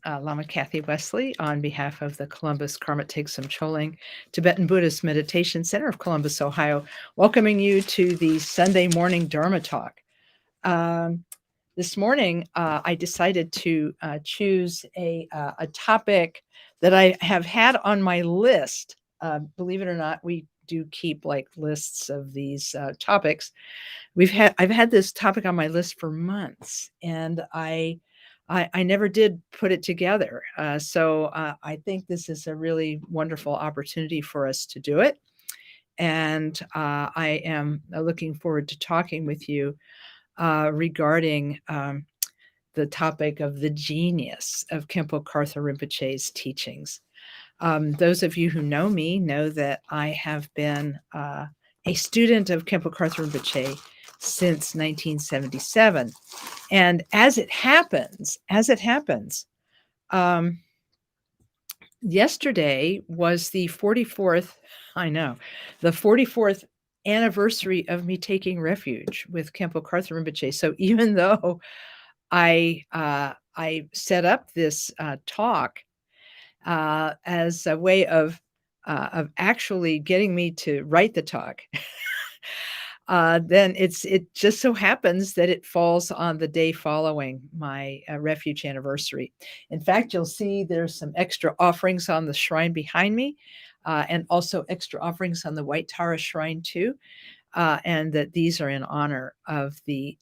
Lama Kathy Wesley on behalf of the Columbus Karma Tigsum Choling Tibetan Buddhist Meditation Center of Columbus, Ohio, welcoming you to the Sunday morning Dharma talk. This morning, I decided to choose a topic that I have had on my list. Believe it or not, we do keep like lists of these topics. I've had this topic on my list for months, and I never did put it together. So I think this is a really wonderful opportunity for us to do it. And I am looking forward to talking with you regarding the topic of the genius of Khenpo Karthar Rinpoche's teachings. Those of you who know me know that I have been a student of Khenpo Karthar Rinpoché since 1977. And as it happens, yesterday was the 44th, the 44th anniversary of me taking refuge with Khenpo Karthar Rinpoché. So even though I set up this talk as a way of actually getting me to write the talk, then it just so happens that it falls on the day following my refuge anniversary. In fact, you'll see there's some extra offerings on the shrine behind me, and also extra offerings on the White Tara shrine too, and that these are in honor of the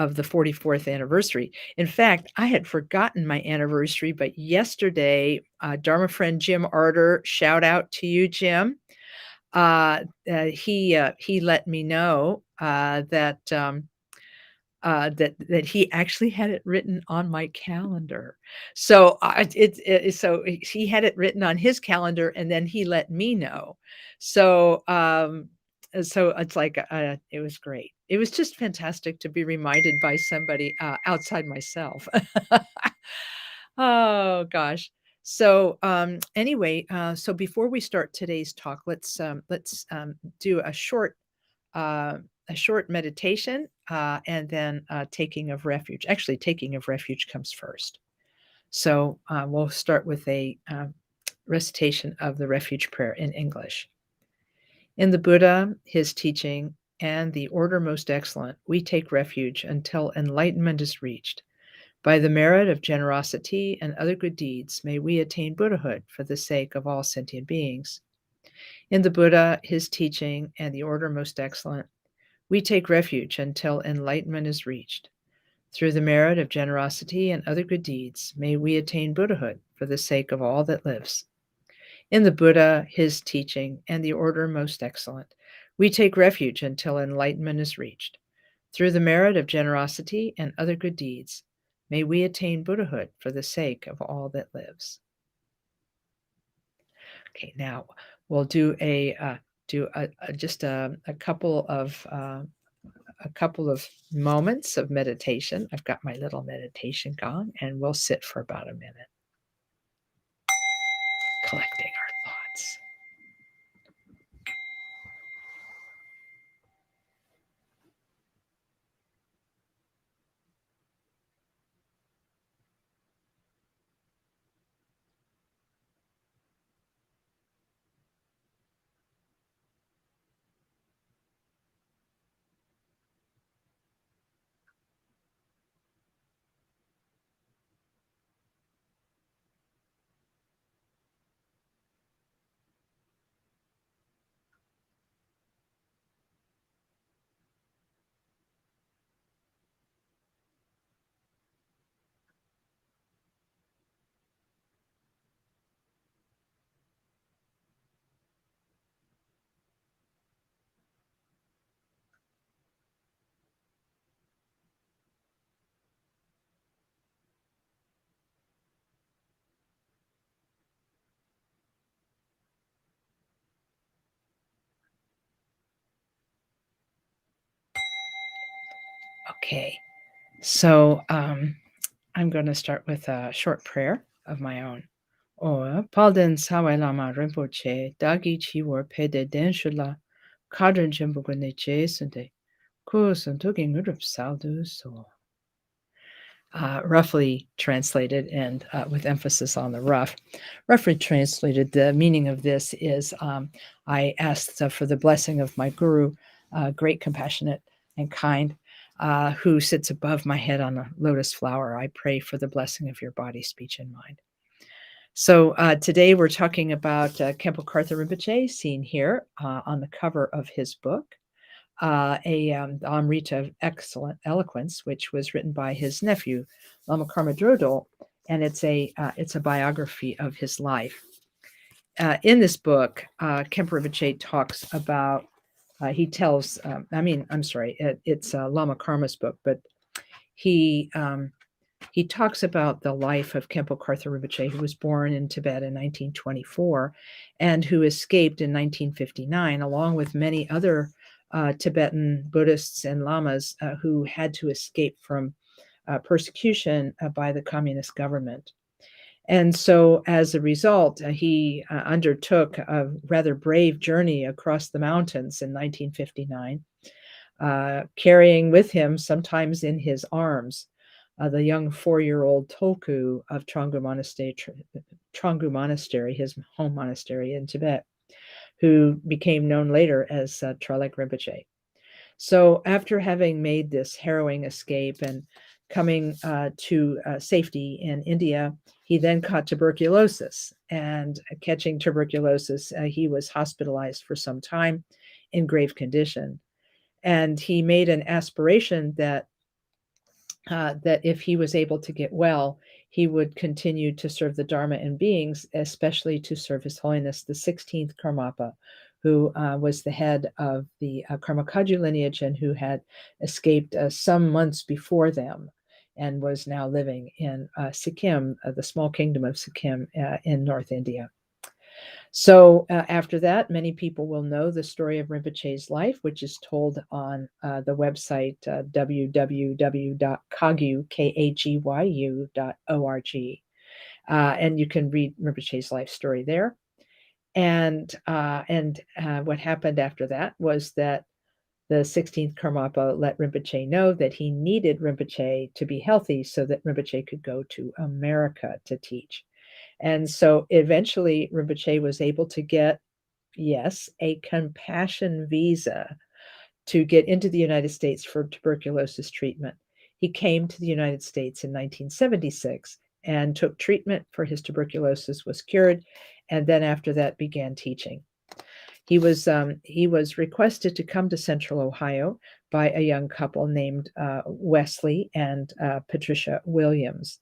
44th anniversary. In fact, I had forgotten my anniversary, but yesterday, Dharma friend Jim Arter, shout out to you, Jim. He let me know that he actually had it written on my calendar. So so he had it written on his calendar, and then he let me know. So it's like it was great. It was just fantastic to be reminded by somebody outside myself. Oh gosh. So anyway, so before we start today's talk, let's do a short meditation and then taking of refuge. Actually, taking of refuge comes first. So we'll start with a recitation of the refuge prayer in English. In the Buddha, his teaching, and the order most excellent, we take refuge until enlightenment is reached. By the merit of generosity and other good deeds, may we attain Buddhahood for the sake of all sentient beings. In the Buddha, his teaching, and the order most excellent, we take refuge until enlightenment is reached. Through the merit of generosity and other good deeds, may we attain Buddhahood for the sake of all that lives. In the Buddha, his teaching, and the order most excellent, we take refuge until enlightenment is reached. Through the merit of generosity and other good deeds, may we attain Buddhahood for the sake of all that lives. Okay, now we'll do just a couple of moments of meditation. I've got my little meditation gong, and we'll sit for about a minute, collecting our thoughts. Okay, so I'm going to start with a short prayer of my own. Or Palden Sawai Lama Rinpoche, Dagi Chiwar Pede Denshula, Kadran Jambugane Jason de, Kus and Tugging Rup Saldu so. roughly translated, and with emphasis on the rough. Roughly translated, the meaning of this is I asked for the blessing of my guru, great, compassionate, and kind, who sits above my head on a lotus flower. I pray for the blessing of your body, speech, and mind. So today we're talking about Khenpo Karthar Rinpoché, seen here on the cover of his book, Amrita of Excellent Eloquence, which was written by his nephew, Lama Drodol, and it's a biography of his life. In this book, Khenpo Rinpoché talks about, he tells, it's Lama Karma's book, but he talks about the life of Khenpo Karthar Rinpoché, who was born in Tibet in 1924 and who escaped in 1959, along with many other Tibetan Buddhists and Lamas who had to escape from persecution by the communist government. And so as a result, he undertook a rather brave journey across the mountains in 1959, carrying with him, sometimes in his arms, the young 4-year-old Tulku of Tronggu Monastery, his home monastery in Tibet, who became known later as Tralek Rinpoché. So after having made this harrowing escape and coming to safety in India, he then caught tuberculosis. And catching tuberculosis, he was hospitalized for some time in grave condition. And he made an aspiration that if he was able to get well, he would continue to serve the Dharma and beings, especially to serve His Holiness the 16th Karmapa, who was the head of the Karmakaju lineage and who had escaped some months before them and was now living in Sikkim, the small kingdom of Sikkim in North India. So after that, many people will know the story of Rinpoche's life, which is told on the website www.kagyu.org. And you can read Rinpoche's life story there. And what happened after that was that the 16th Karmapa let Rinpoche know that he needed Rinpoche to be healthy so that Rinpoche could go to America to teach. And so eventually Rinpoche was able to get, yes, a compassion visa to get into the United States for tuberculosis treatment. He came to the United States in 1976 and took treatment for his tuberculosis, was cured, and then after that began teaching. He was requested to come to Central Ohio by a young couple named Wesley and Patricia Williams.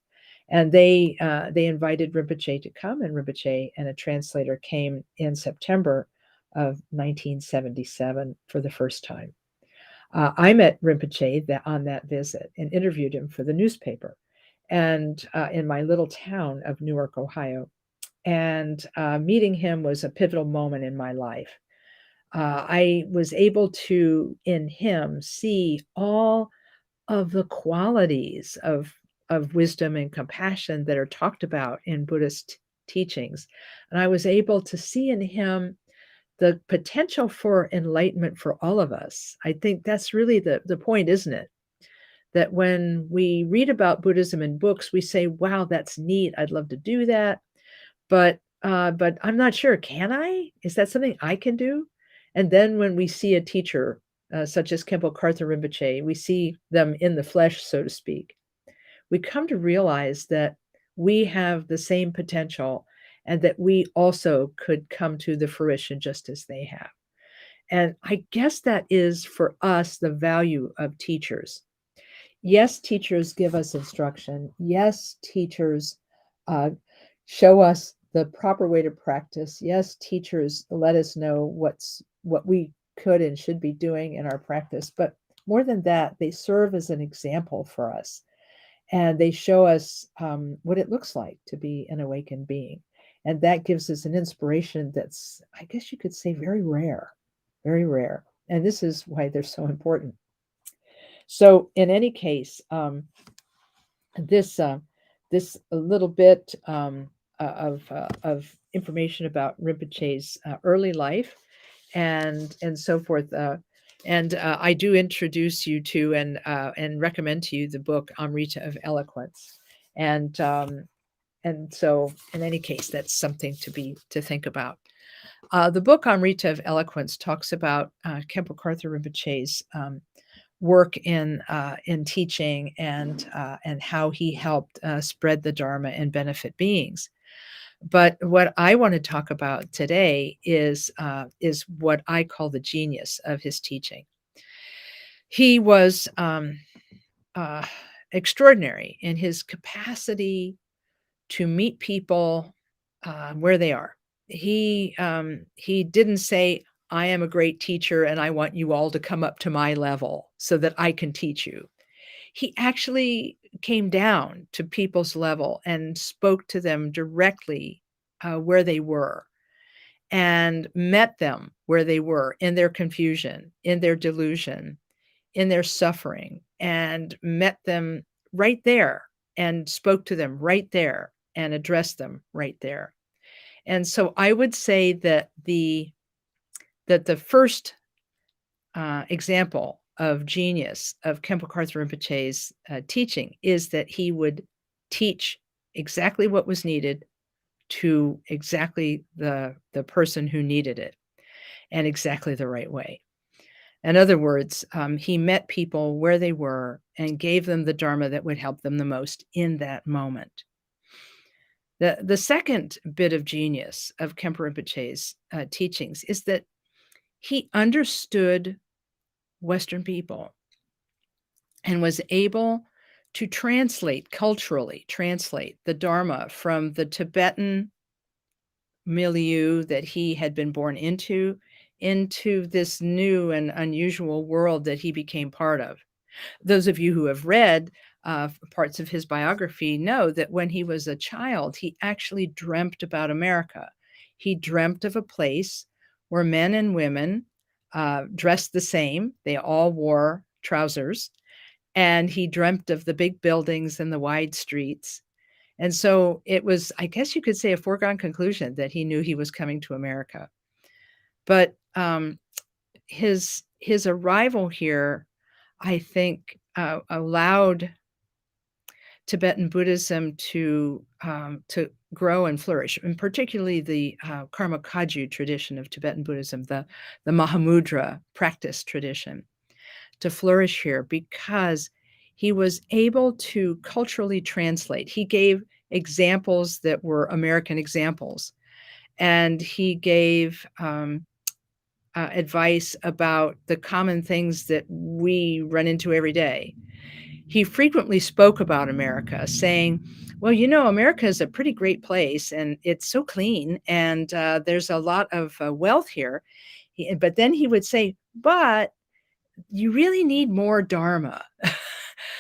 And they invited Rinpoche to come, and Rinpoche and a translator came in September of 1977 for the first time. I met Rinpoche on that visit and interviewed him for the newspaper, and in my little town of Newark, Ohio. And meeting him was a pivotal moment in my life. I was able to, in him, see all of the qualities of wisdom and compassion that are talked about in Buddhist teachings. And I was able to see in him the potential for enlightenment for all of us. I think that's really the point, isn't it? That when we read about Buddhism in books, we say, wow, that's neat. I'd love to do that. But I'm not sure. Can I? Is that something I can do? And then when we see a teacher, such as Khenpo Karthar Rinpoché, we see them in the flesh, so to speak. We come to realize that we have the same potential and that we also could come to the fruition just as they have. And I guess that is for us the value of teachers. Yes, teachers give us instruction. Yes, teachers show us the proper way to practice. Yes, teachers let us know what we could and should be doing in our practice. But more than that, they serve as an example for us. And they show us what it looks like to be an awakened being. And that gives us an inspiration that's, I guess you could say, very rare, very rare. And this is why they're so important. So in any case, this little bit of information about Rinpoche's early life and so forth And I do introduce you to and recommend to you the book Amrita of Eloquence. And so, in any case, that's something to think about. The book Amrita of Eloquence talks about Khenpo Karthar Rinpoche's work in teaching and how he helped spread the Dharma and benefit beings. But what I want to talk about today is what I call the genius of his teaching. He was uh, extraordinary in his capacity to meet people where they are. He didn't say, "I am a great teacher and I want you all to come up to my level so that I can teach you." He actually came down to people's level and spoke to them directly where they were and met them where they were in their confusion, in their delusion, in their suffering, and met them right there and spoke to them right there and addressed them right there. And so I would say that the first example of genius of Khenpo Karthar Rinpoche's teaching is that he would teach exactly what was needed to exactly the person who needed it and exactly the right way. In other words, he met people where they were and gave them the Dharma that would help them the most in that moment. The second bit of genius of Khenpo Rinpoche's teachings is that he understood Western people and was able to culturally translate the Dharma from the Tibetan milieu that he had been born into this new and unusual world that he became part of. Those of you who have read parts of his biography know that when he was a child, he actually dreamt about America. He dreamt of a place where men and women dressed the same. They all wore trousers. And he dreamt of the big buildings and the wide streets. And so it was, I guess you could say, a foregone conclusion that he knew he was coming to America. But his arrival here, I think, allowed Tibetan Buddhism to grow and flourish, and particularly the Karma Kagyu tradition of Tibetan Buddhism, the Mahamudra practice tradition, to flourish here because he was able to culturally translate. He gave examples that were American examples, and he gave advice about the common things that we run into every day. He frequently spoke about America, saying, "Well, America is a pretty great place, and it's so clean, and there's a lot of wealth here." But then he would say, "But you really need more Dharma."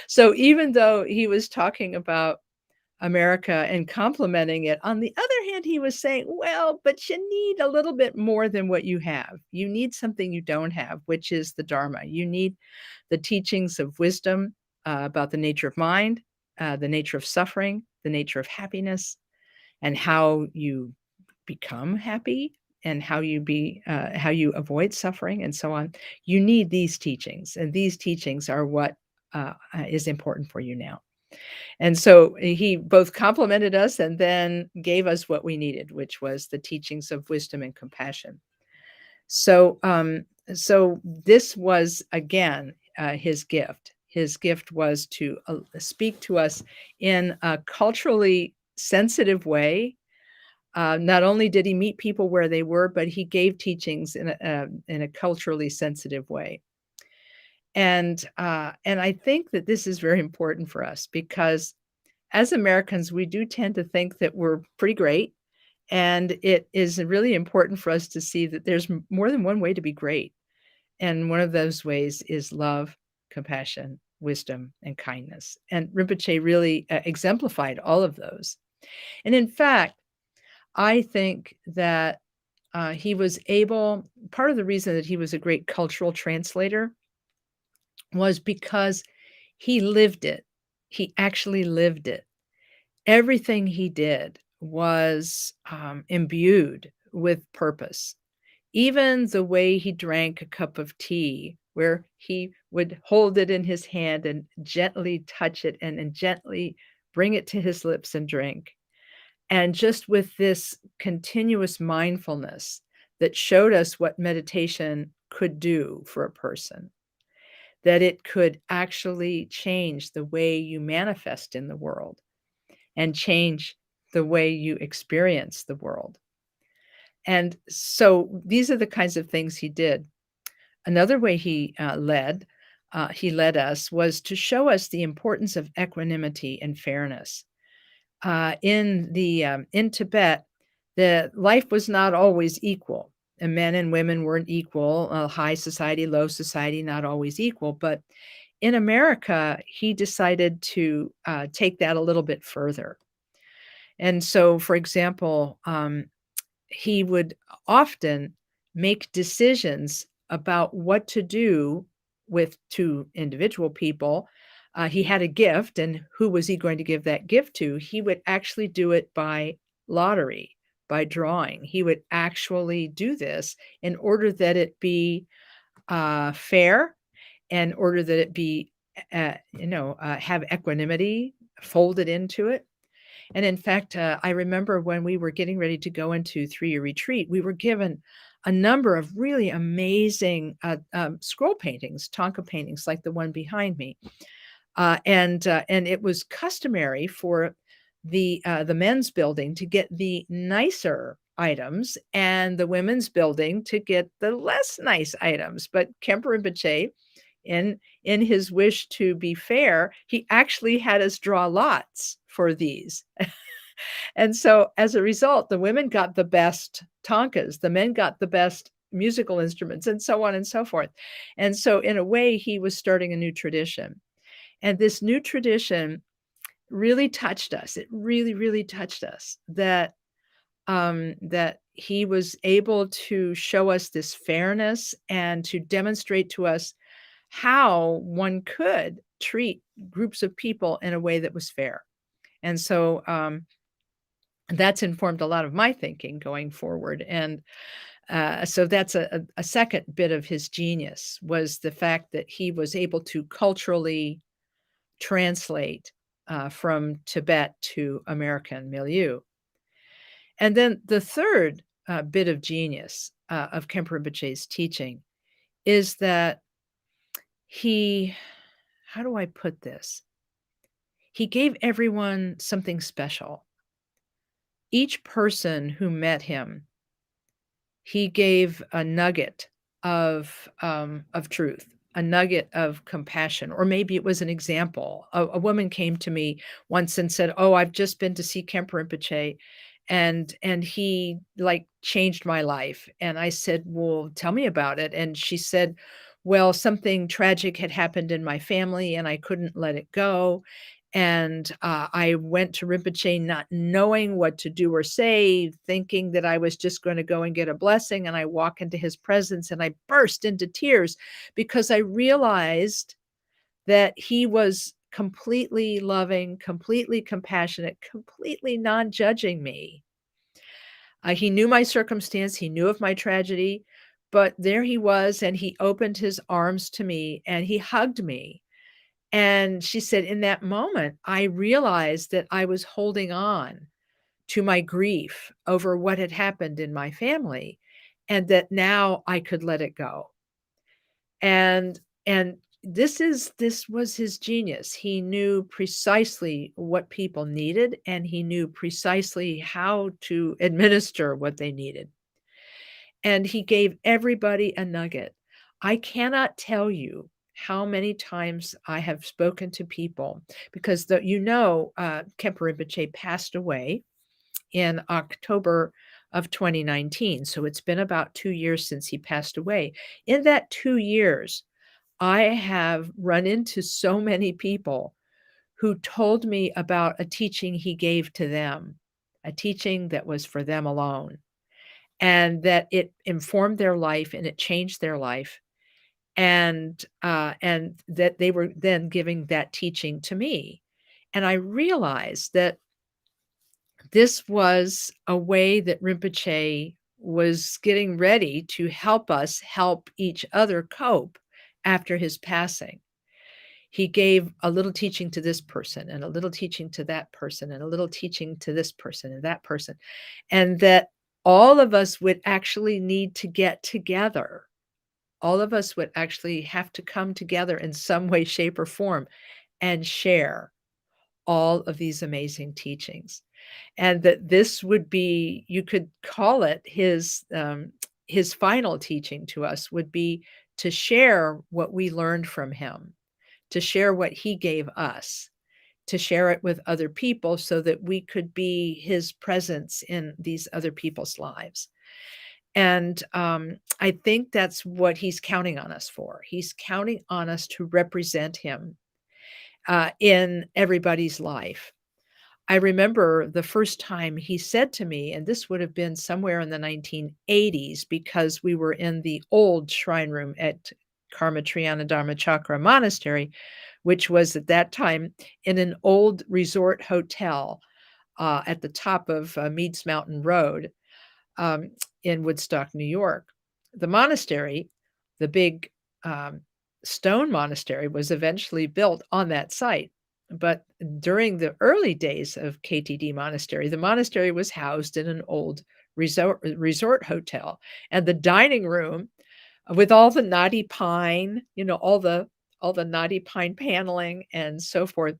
So even though he was talking about America and complimenting it, on the other hand, he was saying, "Well, but you need a little bit more than what you have. You need something you don't have, which is the Dharma. You need the teachings of wisdom about the nature of mind, the nature of suffering, the nature of happiness, and how you become happy and how you avoid suffering and so on. You need these teachings, and these teachings are what is important for you now." And so he both complimented us and then gave us what we needed, which was the teachings of wisdom and compassion. So this was again his gift. His gift was to speak to us in a culturally sensitive way. Not only did he meet people where they were, but he gave teachings in a culturally sensitive way. And I think that this is very important for us because as Americans, we do tend to think that we're pretty great. And it is really important for us to see that there's more than one way to be great. And one of those ways is love, compassion, wisdom, and kindness. And Rinpoche really exemplified all of those. And in fact, I think that he was able, part of the reason that he was a great cultural translator was because he lived it. He actually lived it. Everything he did was imbued with purpose. Even the way he drank a cup of tea where he would hold it in his hand and gently touch it and gently bring it to his lips and drink. And just with this continuous mindfulness that showed us what meditation could do for a person, that it could actually change the way you manifest in the world and change the way you experience the world. And so these are the kinds of things he did. Another way he led us was to show us the importance of equanimity and fairness. In Tibet, the life was not always equal, and men and women weren't equal. High society, low society, not always equal. But in America, he decided to take that a little bit further. And so, for example, he would often make decisions about what to do with two individual people. He had a gift, and who was he going to give that gift to? He would actually do it by lottery, by drawing. He would actually do this in order that it be fair, in order that it be, have equanimity folded into it. And in fact, I remember when we were getting ready to go into 3-year retreat, we were given a number of really amazing scroll paintings, Tonka paintings, like the one behind me. And it was customary for the men's building to get the nicer items and the women's building to get the less nice items. But Khenpo Rinpoché, in his wish to be fair, he actually had us draw lots for these. And so as a result, the women got the best tonkas, the men got the best musical instruments, and so on and so forth. And so in a way, he was starting a new tradition. And this new tradition really touched us. It really, really touched us that that he was able to show us this fairness and to demonstrate to us how one could treat groups of people in a way that was fair. And so that's informed a lot of my thinking going forward. And so that's a second bit of his genius, was the fact that he was able to culturally translate from Tibet to American milieu. And then the third bit of genius of Khenpo Rinpoche's teaching is that how do I put this? He gave everyone something special. Each person who met him, he gave a nugget of truth, a nugget of compassion, or maybe it was an example. A woman came to me once and said, "Oh, I've just been to see Khenpo Rinpoché, and he, like, changed my life." And I said, "Well, tell me about it." And she said, "Well, something tragic had happened in my family, and I couldn't let it go. And I went to Rinpoche not knowing what to do or say, thinking that I was just going to go and get a blessing. And I walk into his presence and I burst into tears because I realized that he was completely loving, completely compassionate, completely non-judging me. He knew my circumstance, he knew of my tragedy, but there he was, and he opened his arms to me and he hugged me. And she said, in that moment, I realized that I was holding on to my grief over what had happened in my family, and that now I could let it go. And this was his genius. He knew precisely what people needed, and he knew precisely how to administer what they needed. And he gave everybody a nugget. I cannot tell you how many times I have spoken to people, because Khenpo Rinpoché passed away in October of 2019. So it's been about 2 years since he passed away. In that 2 years, I have run into so many people who told me about a teaching he gave to them, a teaching that was for them alone, and that it informed their life and it changed their life. And that they were then giving that teaching to me. And I realized that this was a way that Rinpoche was getting ready to help us help each other cope after his passing. He gave a little teaching to this person and a little teaching to that person and a little teaching to this person and that person. And that all of us would actually need to get together. All of us would actually have to come together in some way, shape, or form and share all of these amazing teachings. And that this would be, you could call it his final teaching to us would be to share what we learned from him, to share what he gave us, to share it with other people so that we could be his presence in these other people's lives. And I think that's what he's counting on us for. He's counting on us to represent him in everybody's life. I remember the first time he said to me, and this would have been somewhere in the 1980s because we were in the old shrine room at Karma Triana Dharma Chakra Monastery, which was at that time in an old resort hotel at the top of Meads Mountain Road in Woodstock, New York. The monastery, the big stone monastery, was eventually built on that site. But during the early days of KTD Monastery, the monastery was housed in an old resort hotel. And the dining room with all the knotty pine, all the knotty pine paneling and so forth,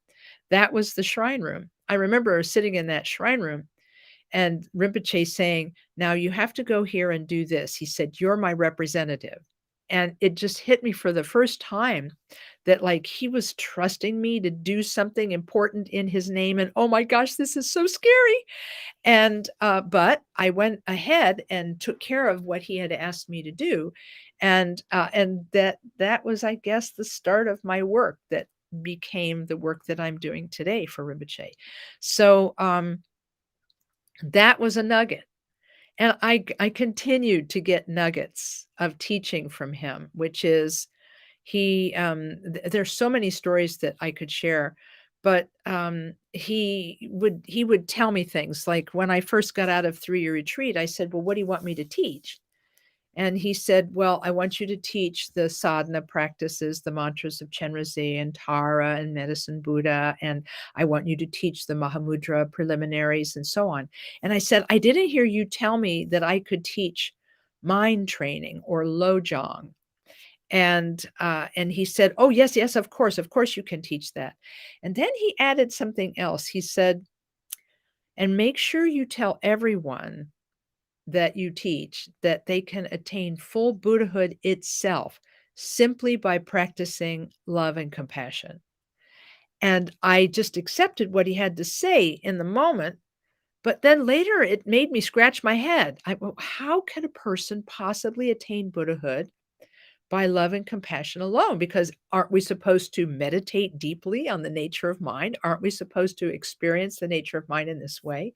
that was the shrine room. I remember sitting in that shrine room and Rinpoche saying, "Now you have to go here and do this." He said, "You're my representative." And it just hit me for the first time that like he was trusting me to do something important in his name. And oh my gosh, this is so scary. And but I went ahead and took care of what he had asked me to do. And that was, I guess, the start of my work that became the work that I'm doing today for Rinpoche. So that was a nugget. And I continued to get nuggets of teaching from him, which is there's so many stories that I could share, but he would tell me things like when I first got out of 3-year retreat, I said, "Well, what do you want me to teach?" And he said, "Well, I want you to teach the sadhana practices, the mantras of Chenrezig and Tara and Medicine Buddha, and I want you to teach the Mahamudra preliminaries and so on." And I said, "I didn't hear you tell me that I could teach mind training or lojong." And he said, "Oh, yes, yes, of course you can teach that." And then he added something else. He said, "And make sure you tell everyone that you teach that they can attain full Buddhahood itself simply by practicing love and compassion." And I just accepted what he had to say in the moment. But then later it made me scratch my head. Well, how can a person possibly attain Buddhahood by love and compassion alone? Because aren't we supposed to meditate deeply on the nature of mind? Aren't we supposed to experience the nature of mind in this way?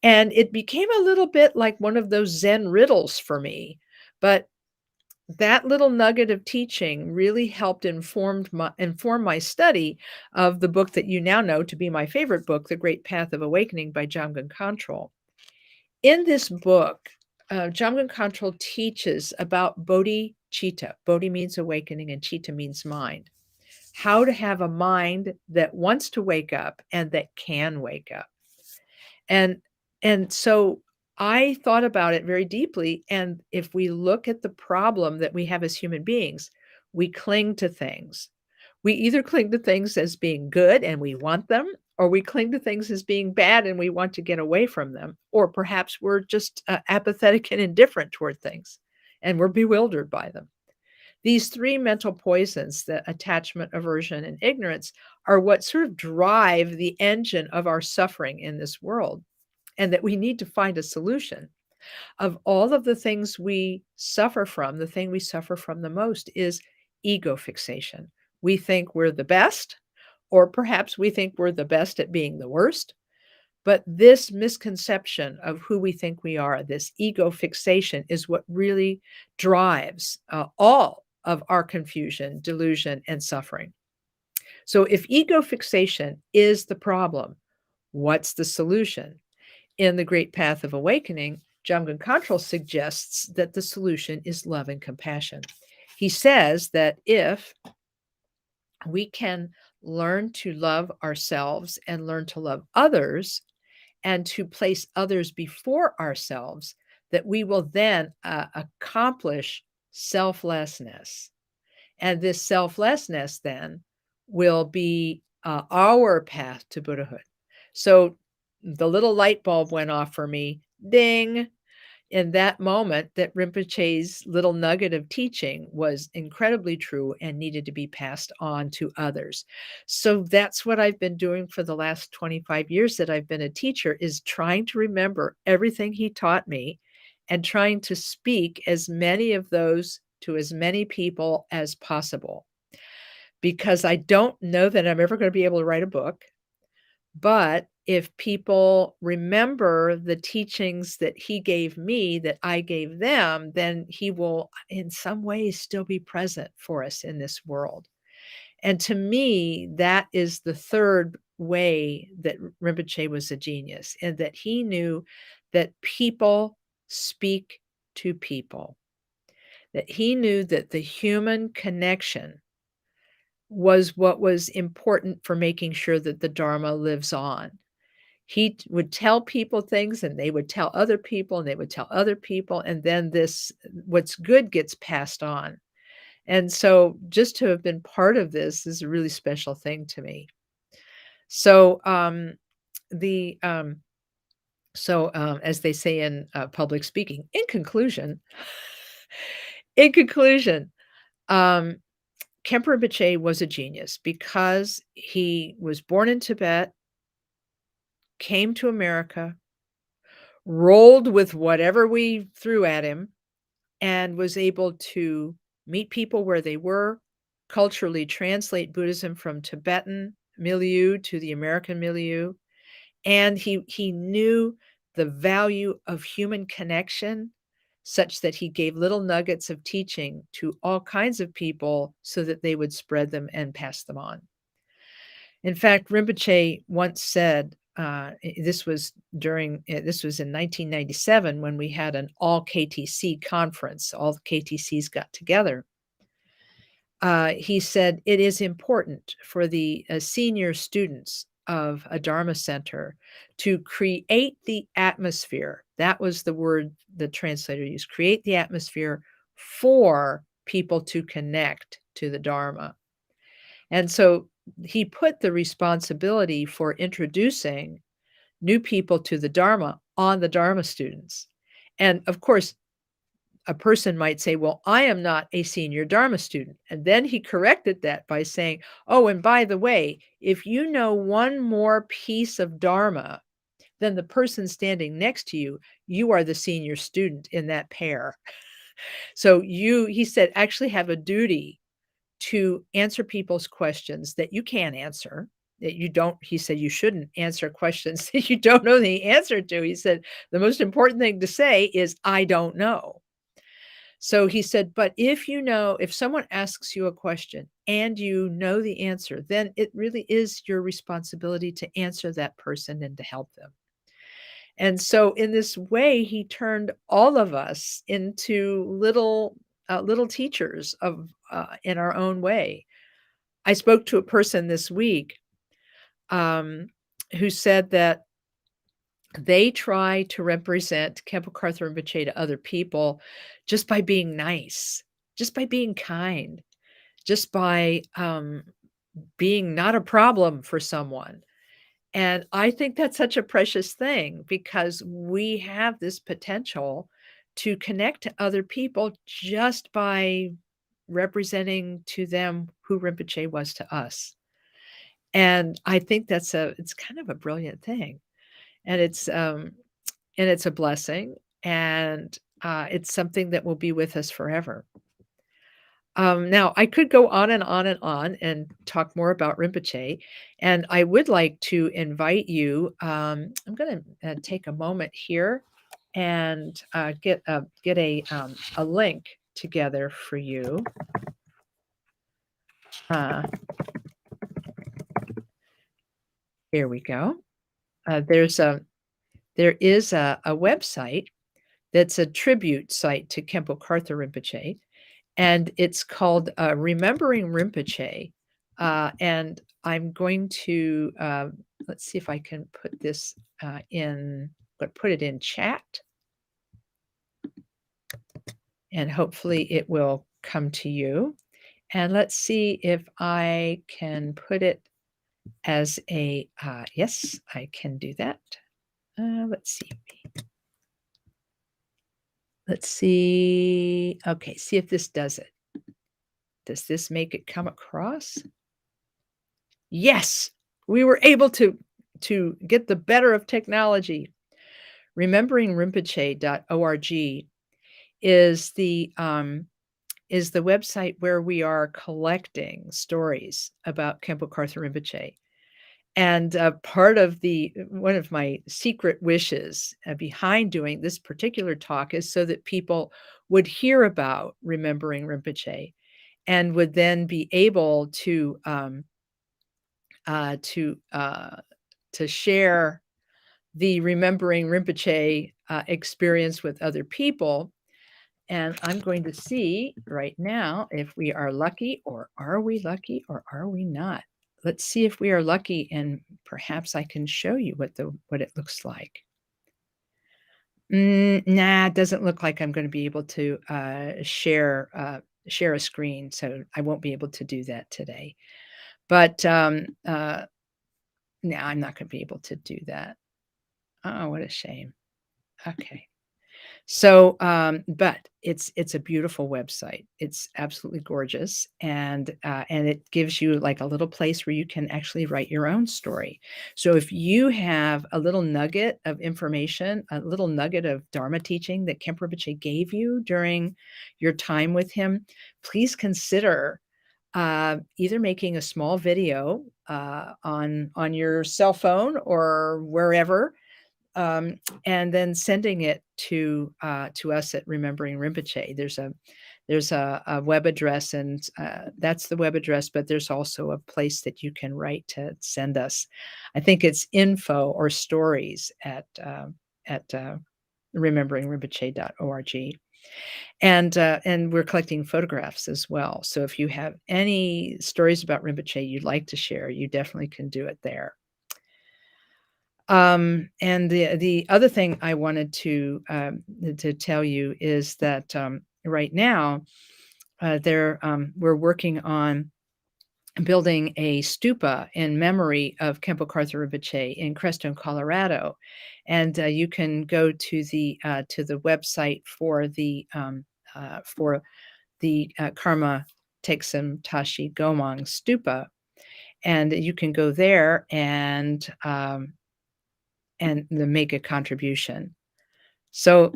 And it became a little bit like one of those Zen riddles for me. But that little nugget of teaching really helped inform my study of the book that you now know to be my favorite book, The Great Path of Awakening by Jamgon Khantrul. In this book, Jamgon Khantrul teaches about bodhicitta. Bodhi means awakening and citta means mind. How to have a mind that wants to wake up and that can wake up. And so I thought about it very deeply. And if we look at the problem that we have as human beings, we cling to things. We either cling to things as being good and we want them, or we cling to things as being bad and we want to get away from them. Or perhaps we're just apathetic and indifferent toward things and we're bewildered by them. These three mental poisons, the attachment, aversion, and ignorance, are what sort of drive the engine of our suffering in this world, and that we need to find a solution. Of all of the things we suffer from, the thing we suffer from the most is ego fixation. We think we're the best, or perhaps we think we're the best at being the worst. But this misconception of who we think we are, this ego fixation, is what really drives all of our confusion, delusion, and suffering. So if ego fixation is the problem, what's the solution? In The Great Path of Awakening, Jamgon Khantrul suggests that the solution is love and compassion. He says that if we can learn to love ourselves and learn to love others and to place others before ourselves, that we will then accomplish selflessness. And this selflessness then will be our path to Buddhahood. So the little light bulb went off for me. Ding. In that moment, that Rinpoche's little nugget of teaching was incredibly true and needed to be passed on to others. So that's what I've been doing for the last 25 years that I've been a teacher, is trying to remember everything he taught me and trying to speak as many of those to as many people as possible. Because I don't know that I'm ever going to be able to write a book. But if people remember the teachings that he gave me, that I gave them, then he will in some ways still be present for us in this world. And to me, that is the third way that Rinpoche was a genius, and that he knew that people speak to people, that he knew that the human connection was what was important for making sure that the Dharma lives on. He would tell people things, and they would tell other people, and they would tell other people, and then this what's good gets passed on. And so just to have been part of this is a really special thing to me. So, the as they say in public speaking, in conclusion, um, Khenpo Rinpoche was a genius because he was born in Tibet, came to America, rolled with whatever we threw at him, and was able to meet people where they were, culturally translate Buddhism from Tibetan milieu to the American milieu. And he knew the value of human connection, such that he gave little nuggets of teaching to all kinds of people so that they would spread them and pass them on. In fact, Rinpoche once said, this was in 1997 when we had an all KTC conference. All the KTCs got together. He said, it is important for the senior students of a Dharma center to create the atmosphere. That was the word the translator used, create the atmosphere for people to connect to the Dharma. And so he put the responsibility for introducing new people to the Dharma on the Dharma students. And of course, a person might say, well, I am not a senior Dharma student. And then he corrected that by saying, oh, and by the way, if you know one more piece of Dharma than the person standing next to you, you are the senior student in that pair. So you, he said, actually have a duty to answer people's questions that you can't answer, that you don't, he said, you shouldn't answer questions that you don't know the answer to. He said, the most important thing to say is, I don't know. So he said, but if you know, if someone asks you a question and you know the answer, then it really is your responsibility to answer that person and to help them. And so in this way, he turned all of us into little teachers of in our own way. I spoke to a person this week who said that they try to represent Khenpo Karthar Rinpoché to other people just by being nice, just by being kind, just by being not a problem for someone. And I think that's such a precious thing, because we have this potential to connect to other people just by representing to them who Rinpoche was to us. And I think it's kind of a brilliant thing. And it's a blessing, and it's something that will be with us forever. Now, I could go on and on and on and talk more about Rinpoche, and I would like to invite you. I'm going to take a moment here and get a link together for you. Here we go. There is a website that's a tribute site to Khenpo Karthar Rinpoché, and it's called Remembering Rinpoché. And I'm going to let's see if I can put this put it in chat, and hopefully it will come to you. And let's see if I can put it as a yes, I can do that. Let's see. Let's see. Okay, see if this does it. Does this make it come across? Yes, we were able to get the better of technology. Rememberingrinpoche.org is the website where we are collecting stories about Khenpo Karthar Rinpoché. And part of one of my secret wishes behind doing this particular talk is so that people would hear about Remembering Rinpoché and would then be able to share the Remembering Rinpoché experience with other people. And I'm going to see right now if we are lucky, or are we lucky, or are we not? Let's see if we are lucky, and perhaps I can show you what it looks like. Nah, it doesn't look like I'm going to be able to share a screen, so I won't be able to do that today. But no, I'm not going to be able to do that. Oh, what a shame. Okay. So, but it's a beautiful website. It's absolutely gorgeous, and it gives you like a little place where you can actually write your own story. So if you have a little nugget of information, a little nugget of Dharma teaching that Khenpo Rinpoché gave you during your time with him, please consider either making a small video on your cell phone or wherever, and then sending it to us at Remembering Rinpoché. There's a web address, and that's the web address, but there's also a place that you can write to send us. I think it's info or stories at rememberingrinpoche.org. And we're collecting photographs as well. So if you have any stories about Rinpoche you'd like to share, you definitely can do it there. And the other thing I wanted to tell you is that right now we're working on building a stupa in memory of Khenpo Karthar Rinpoché in Crestone, Colorado, and you can go to the website for the Karma Teksem Tashi Gomang stupa, and you can go there and make a contribution. So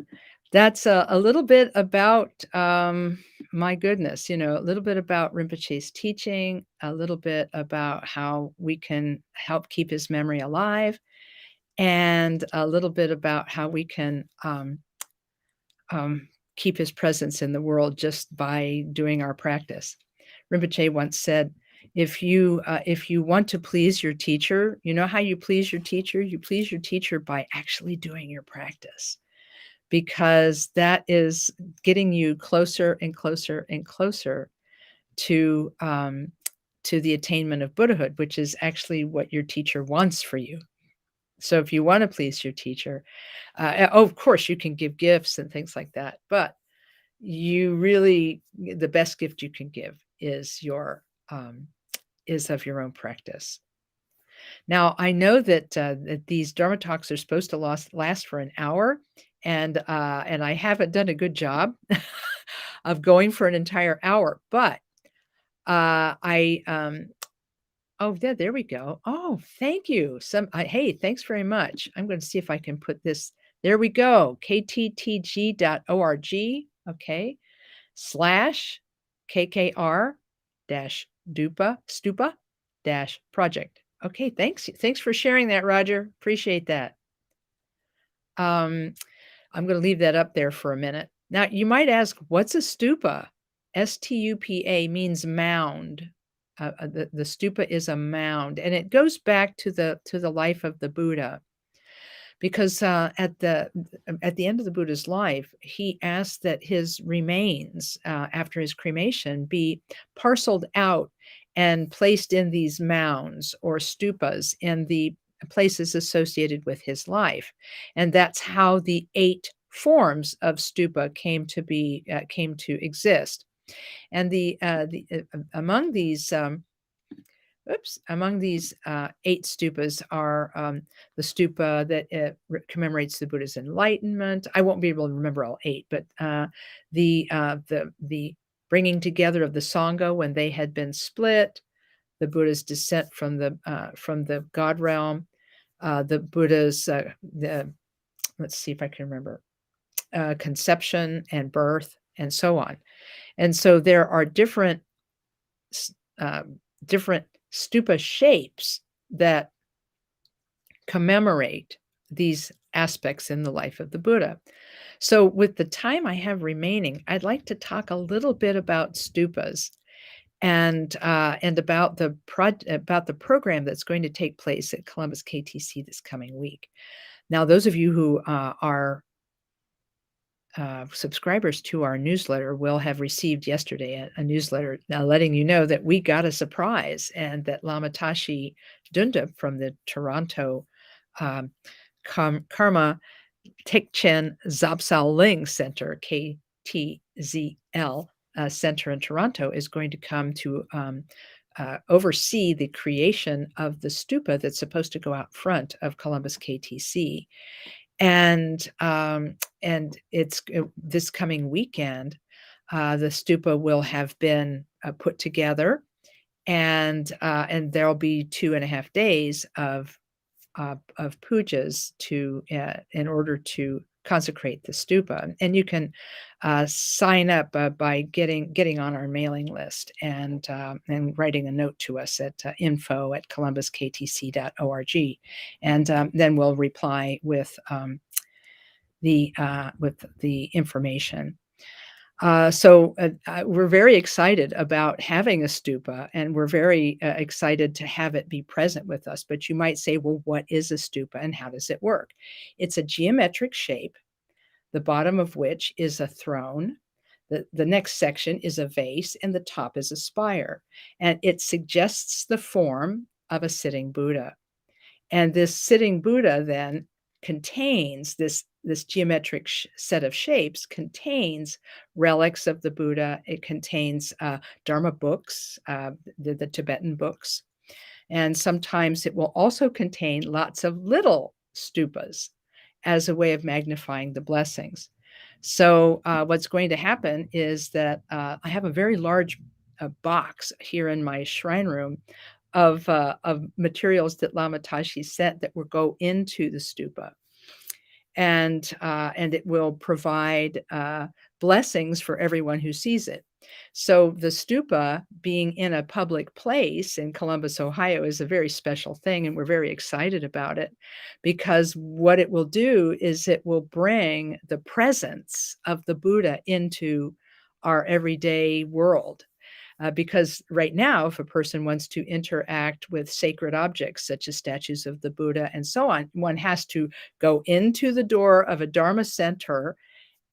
that's a little bit about, my goodness, a little bit about Rinpoche's teaching, a little bit about how we can help keep his memory alive, and a little bit about how we can keep his presence in the world just by doing our practice. Rinpoche once said, if you want to please your teacher, you know how you please your teacher? You please your teacher by actually doing your practice, because that is getting you closer and closer and closer to the attainment of Buddhahood, which is actually what your teacher wants for you. So if you want to please your teacher, of course, you can give gifts and things like that, but the best gift you can give is of your own practice. Now, I know that these Dharma talks are supposed to last for an hour, and I haven't done a good job of going for an entire hour, but oh, yeah, there we go. Oh, thank you. Hey, thanks very much. I'm going to see if I can put this. There we go. kttg.org. Okay. /KKR Stupa project. Okay, thanks. Thanks for sharing that, Roger. Appreciate that. I'm going to leave that up there for a minute. Now, you might ask, what's a stupa? Stupa means mound. The stupa is a mound, and it goes back to the life of the Buddha. because at the end of the Buddha's life, he asked that his remains after his cremation be parceled out and placed in these mounds or stupas in the places associated with his life, and that's how the 8 forms of stupa came to exist. And among these among these 8 stupas are the stupa that commemorates the Buddha's enlightenment. I won't be able to remember all 8, but the bringing together of the Sangha when they had been split, the Buddha's descent from the God realm, the Buddha's let's see if I can remember, conception and birth, and so on. And so there are different stupa shapes that commemorate these aspects in the life of the Buddha. So with the time I have remaining, I'd like to talk a little bit about stupas and about the program that's going to take place at Columbus KTC this coming week. Now, those of you who are subscribers to our newsletter will have received yesterday a newsletter letting you know that we got a surprise, and that Lama Tashi Dunda from the Toronto Karma Tikchen Zapsal Ling Center, KTZL Center in Toronto, is going to come to oversee the creation of the stupa that's supposed to go out front of Columbus KTC. And it's this coming weekend, the stupa will have been put together, and there'll be 2.5 days of pujas in order to consecrate the stupa. And you can sign up by getting on our mailing list and writing a note to us at info@columbusktc.org, and then we'll reply with the information. So we're very excited about having a stupa, and we're very excited to have it be present with us. But you might say, well, what is a stupa and how does it work? It's a geometric shape, the bottom of which is a throne. The next section is a vase, and the top is a spire. And it suggests the form of a sitting Buddha. And this sitting Buddha then contains this geometric set of shapes, contains relics of the Buddha. It contains dharma books, the Tibetan books. And sometimes it will also contain lots of little stupas as a way of magnifying the blessings. So what's going to happen is that I have a very large box here in my shrine room of materials that Lama Tashi sent that will go into the stupa. And it will provide blessings for everyone who sees it. So the stupa, being in a public place in Columbus, Ohio, is a very special thing, and we're very excited about it, because what it will do is it will bring the presence of the Buddha into our everyday world. Because right now, if a person wants to interact with sacred objects, such as statues of the Buddha and so on, one has to go into the door of a Dharma center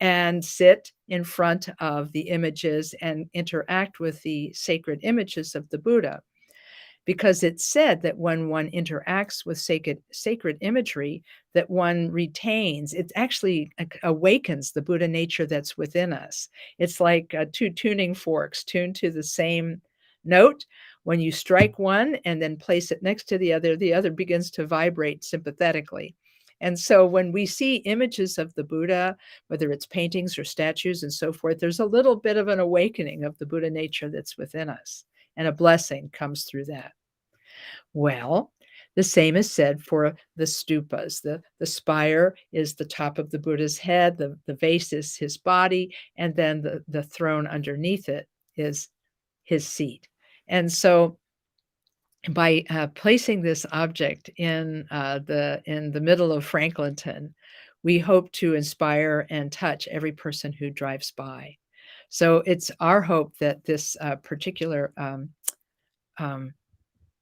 and sit in front of the images and interact with the sacred images of the Buddha. Because it's said that when one interacts with sacred imagery, that one retains, it actually awakens the Buddha nature that's within us. It's like 2 tuning forks tuned to the same note. When you strike one and then place it next to the other begins to vibrate sympathetically. And so when we see images of the Buddha, whether it's paintings or statues and so forth, there's a little bit of an awakening of the Buddha nature that's within us, and a blessing comes through that. Well, the same is said for the stupas. The spire is the top of the Buddha's head, the vase is his body, and then the throne underneath it is his seat. And so by placing this object in the middle of Franklinton, we hope to inspire and touch every person who drives by. So it's our hope that this particular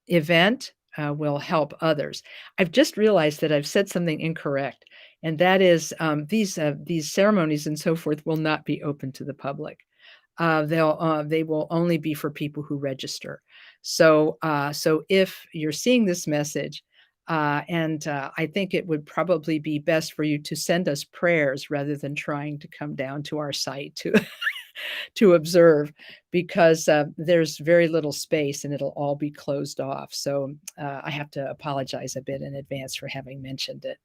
event will help others. I've just realized that I've said something incorrect, and that is these ceremonies and so forth will not be open to the public. They will only be for people who register. So if you're seeing this message, and I think it would probably be best for you to send us prayers rather than trying to come down to our site to to observe, because there's very little space and it'll all be closed off. So I have to apologize a bit in advance for having mentioned it.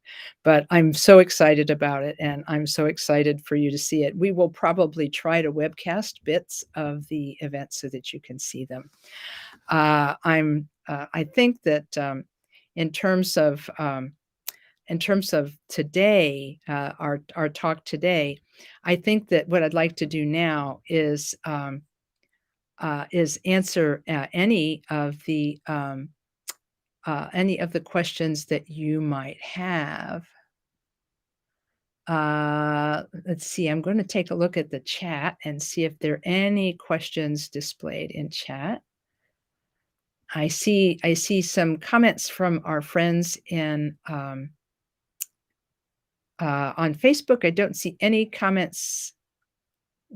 But I'm so excited about it, and I'm so excited for you to see it. We will probably try to webcast bits of the event so that you can see them. I think that in terms of today, our talk today, I think that what I'd like to do now is answer any of the questions that you might have. Let's see. I'm going to take a look at the chat and see if there are any questions displayed in chat. I see some comments from our friends in on Facebook. I don't see any comments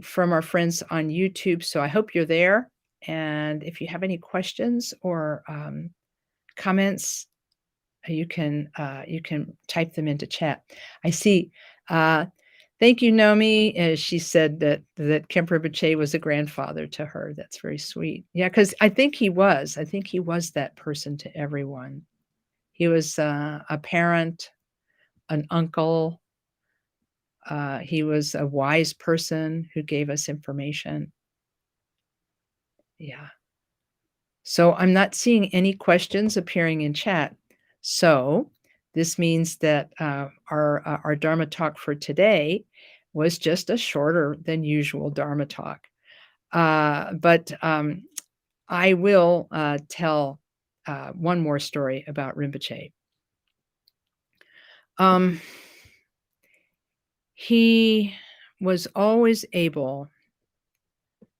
from our friends on YouTube, so I hope you're there. And if you have any questions or comments, you can type them into chat. I see. Thank you, Nomi. She said that Khenpo Rinpoché was a grandfather to her. That's very sweet. Yeah, because I think he was. I think he was that person to everyone. He was a parent, an uncle. He was a wise person who gave us information. Yeah. So I'm not seeing any questions appearing in chat. So this means that our Dharma talk for today was just a shorter than usual Dharma talk. But I will tell one more story about Rinpoche. He was always able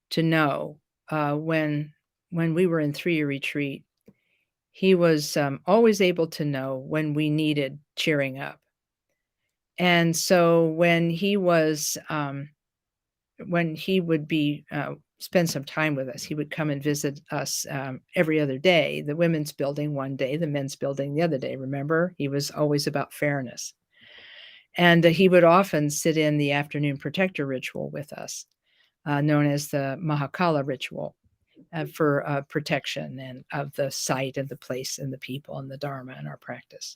to know when we were in 3-year retreat. He was always able to know when we needed cheering up. And so when he was when he would be spend some time with us, he would come and visit us every other day. The women's building one day, the men's building the other day. Remember, he was always about fairness. And he would often sit in the afternoon protector ritual with us, known as the Mahakala Ritual, for protection and of the site and the place and the people and the Dharma and our practice.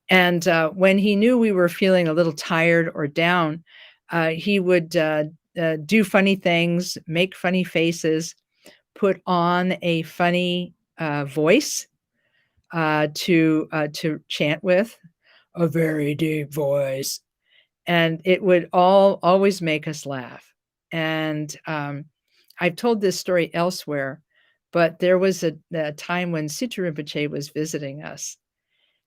And when he knew we were feeling a little tired or down, he would do funny things, make funny faces, put on a funny voice to chant with, a very deep voice, and it would always make us laugh. And I've told this story elsewhere, but there was a time when Sutra Rinpoché was visiting us,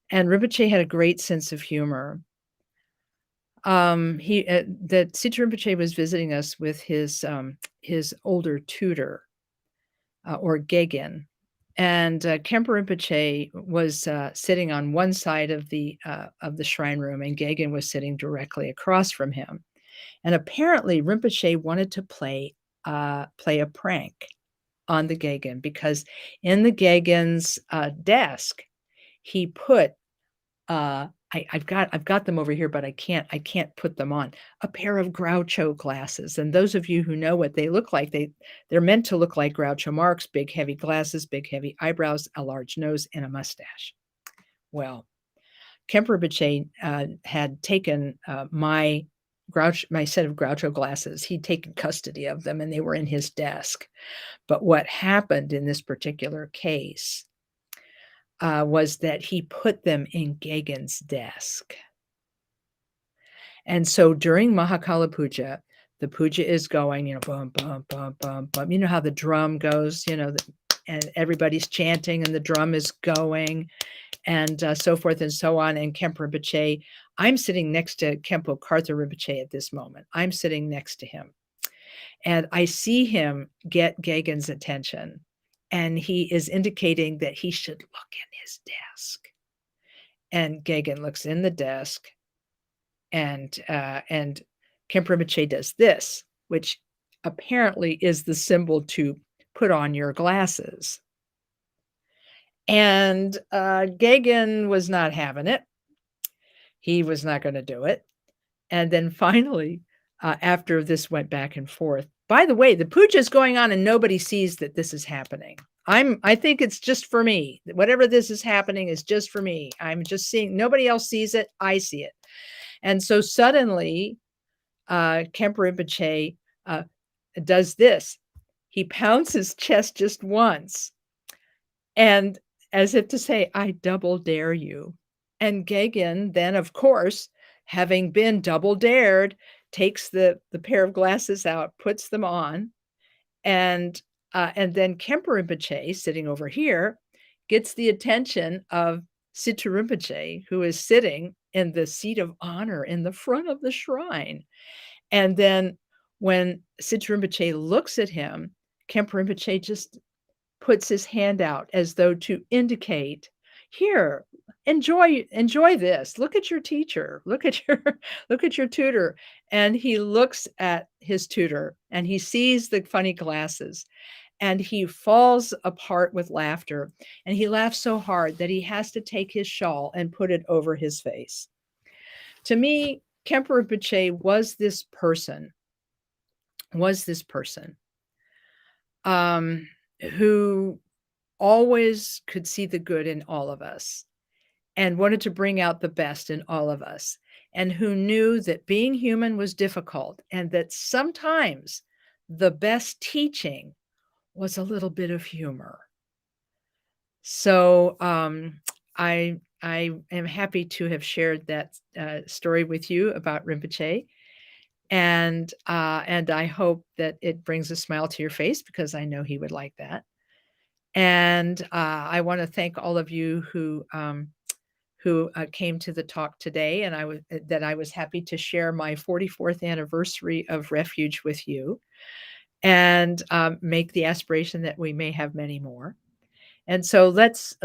and Rinpoche had a great sense of humor. That Sutra Rinpoché was visiting us with his older tutor, or Gegin, and Khenpo Rinpoché was sitting on one side of the shrine room, and Gegin was sitting directly across from him. And apparently, Rinpoche wanted to play a prank on the Gegin, because in the Gegin's desk, he put I've got them over here, but I can't put them on. A pair of Groucho glasses, and those of you who know what they look like, they're meant to look like Groucho Marx: big heavy glasses, big heavy eyebrows, a large nose, and a mustache. Well, Khenpo Rinpoché had taken my set of Groucho glasses. He'd taken custody of them, and they were in his desk. But what happened in this particular case was that he put them in Gegin's desk. And so during Mahakala Puja, the puja is going, bum, bum, bum, bum, bum. You know how the drum goes, and everybody's chanting and the drum is going, and so forth and so on. And Khenpo Rinpoché, I'm sitting next to Khenpo Karthar Rinpoché at this moment. I'm sitting next to him. And I see him get Gegin's attention. and he is indicating that he should look in his desk. And Gagan looks in the desk, and Khenpo Rinpoché does this, which apparently is the symbol to put on your glasses. And Gagan was not having it. He was not going to do it. And then finally, after this went back and forth, by the way, the puja is going on and nobody sees that this is happening. I think it's just for me. Whatever this is happening is just for me. I'm just seeing, nobody else sees it. I see it. And so suddenly, Khenpo Rinpoché does this. He pounds his chest just once, and as if to say, I double dare you. And Gagan then, of course, having been double dared, takes the pair of glasses out, puts them on, and then Khenpo Rinpoché, sitting over here, gets the attention of Situ Rinpoché, who is sitting in the seat of honor in the front of the shrine. And then when Situ Rinpoché looks at him, Khenpo Rinpoché just puts his hand out as though to indicate, here, enjoy this. Look at your teacher. Look at your tutor. And he looks at his tutor and he sees the funny glasses and he falls apart with laughter. And he laughs so hard that he has to take his shawl and put it over his face. To me, Khenpo Rinpoché was this person who always could see the good in all of us and wanted to bring out the best in all of us, and who knew that being human was difficult and that sometimes the best teaching was a little bit of humor. So I am happy to have shared that story with you about Rinpoché. And I hope that it brings a smile to your face, because I know he would like that. And I want to thank all of you who came to the talk today, and I was happy to share my 44th anniversary of refuge with you, and make the aspiration that we may have many more. And so let's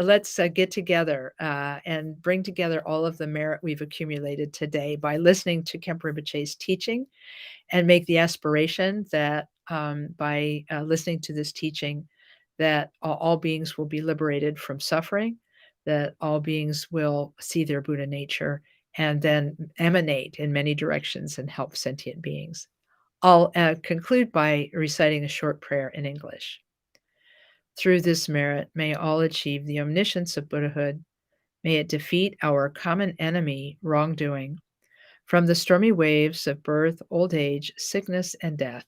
get together and bring together all of the merit we've accumulated today by listening to Khenpo Rinpoche's teaching, and make the aspiration that by listening to this teaching, that all beings will be liberated from suffering, that all beings will see their Buddha nature and then emanate in many directions and help sentient beings. I'll conclude by reciting a short prayer in English. Through this merit, may all achieve the omniscience of Buddhahood. May it defeat our common enemy, wrongdoing. From the stormy waves of birth, old age, sickness, and death,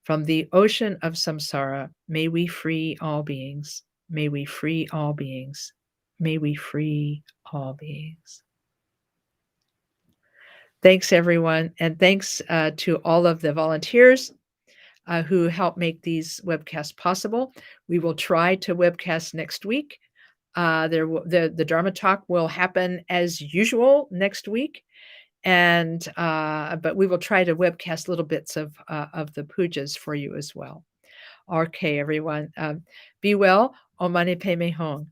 from the ocean of samsara, may we free all beings. May we free all beings. May we free all beings. Thanks, everyone. And thanks to all of the volunteers who help make these webcasts possible. We will try to webcast next week. The Dharma talk will happen as usual next week. And but we will try to webcast little bits of the pujas for you as well. Okay, everyone, be well. Om Mani Padme Hung.